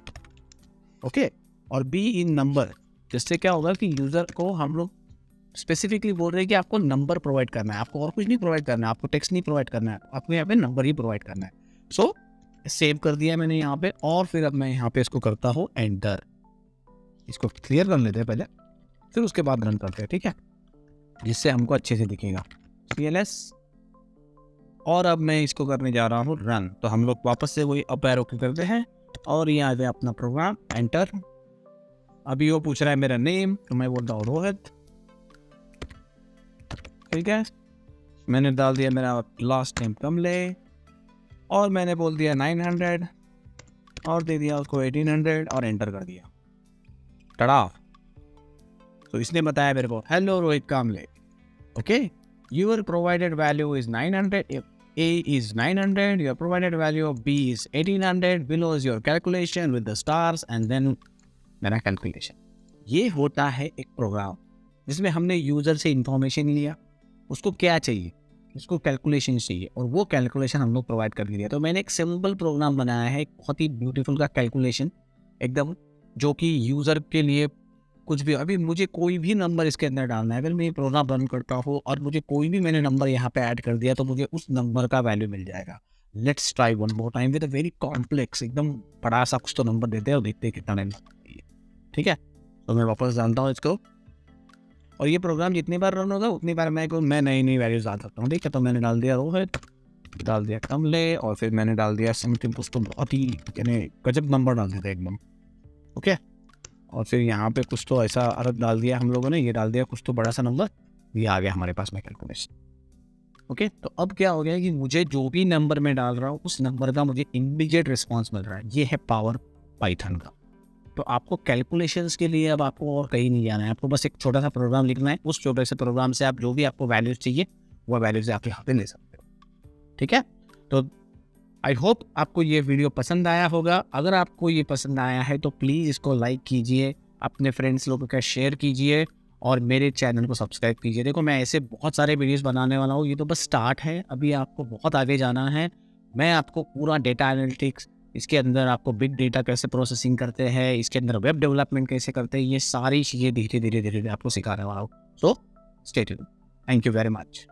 okay, और बी इन नंबर, जिससे क्या होगा कि यूज़र को हम लोग स्पेसिफिकली बोल रहे हैं कि आपको नंबर प्रोवाइड करना है, आपको और कुछ नहीं प्रोवाइड करना है, आपको टेक्स्ट नहीं प्रोवाइड करना है, आपको यहाँ पे नंबर ही प्रोवाइड करना है। सो सेव कर दिया मैंने यहाँ पे, और फिर अब मैं यहाँ पे इसको करता हूँ एंटर, इसको क्लियर कर लेते हैं पहले, फिर उसके बाद रन करते हैं, ठीक है, जिससे हमको अच्छे से दिखेगा CLS। और अब मैं इसको करने जा रहा हूँ रन, तो हम लोग वापस से वही अप एरो करते हैं, और ये आ गया अपना प्रोग्राम, एंटर। अभी वो पूछ रहा है मेरा नेम, तो मैं बोलता हूँ रोहित, ठीक है, मैंने डाल दिया मेरा लास्ट नेम कमले, और मैंने बोल दिया 900, और दे दिया उसको 1800, और एंटर कर दिया, टड़ा। तो इसने बताया मेरे को, hello Rohit Kamle, okay, your provided value is 900, A is 900, your provided value of B is 1800, below is your calculation with the stars, and then मेरा कैलकुलेशन। ये होता है एक प्रोग्राम जिसमें हमने यूज़र से इंफॉर्मेशन लिया, उसको क्या चाहिए, उसको कैलकुलेशन चाहिए, और वो कैलकुलेशन हम लोग प्रोवाइड कर दिया। तो मैंने एक सिंपल प्रोग्राम बनाया है, एक बहुत ही ब्यूटीफुल का कैलकुलेशन एकदम, जो कि यूज़र के लिए कुछ भी, अभी मुझे कोई भी नंबर इसके अंदर डालना है, अगर मैं ये प्रोग्राम रन करता हूँ और मुझे कोई भी मैंने नंबर यहाँ पे ऐड कर दिया, तो मुझे उस नंबर का वैल्यू मिल जाएगा। Let's try one more time with a very complex, एकदम बड़ा सा कुछ तो नंबर देते हैं और देखते हैं कितना टाइम, ठीक है। तो मैं वापस डालता हूँ इसको, और ये प्रोग्राम जितनी बार रन होगा उतनी बार मैं नई वैल्यूज डाल सकता हूँ, ठीक है। तो मैंने डाल दिया रोहित, डाल दिया कमले, और फिर मैंने डाल दिया समथिंग, कुछ तो बहुत ही यानी गजब नंबर डाल देते एकदम, ओके। और फिर यहाँ पे कुछ तो ऐसा अरब डाल दिया हम लोगों ने, ये डाल दिया कुछ तो बड़ा सा नंबर, ये आ गया हमारे पास में कैलकुलेशन, ओके। तो अब क्या हो गया कि मुझे जो भी नंबर मैं डाल रहा हूँ उस नंबर का मुझे इमीडिएट रिस्पॉन्स मिल रहा है। ये है पावर पाइथन का। तो आपको कैलकुलेशंस के लिए अब आपको और कहीं नहीं जाना है, आपको बस एक छोटा सा प्रोग्राम लिखना है, उस छोटे से प्रोग्राम से आप जो भी आपको वैल्यूज चाहिए वो वैल्यूज आप यहाँ पे ले सकते हो, ठीक है। तो आई होप आपको ये वीडियो पसंद आया होगा। अगर आपको ये पसंद आया है तो प्लीज़ इसको लाइक कीजिए, अपने फ्रेंड्स लोगों के शेयर कीजिए, और मेरे चैनल को सब्सक्राइब कीजिए। देखो मैं ऐसे बहुत सारे वीडियोस बनाने वाला हूँ, ये तो बस स्टार्ट है, अभी आपको बहुत आगे जाना है। मैं आपको पूरा डेटा एनालिटिक्स, इसके अंदर आपको बिग डेटा कैसे प्रोसेसिंग करते हैं, इसके अंदर वेब डेवलपमेंट कैसे करते हैं, ये सारी चीज़ें धीरे धीरे आपको सिखाने वाला हूँ। So stay tuned, thank you very much.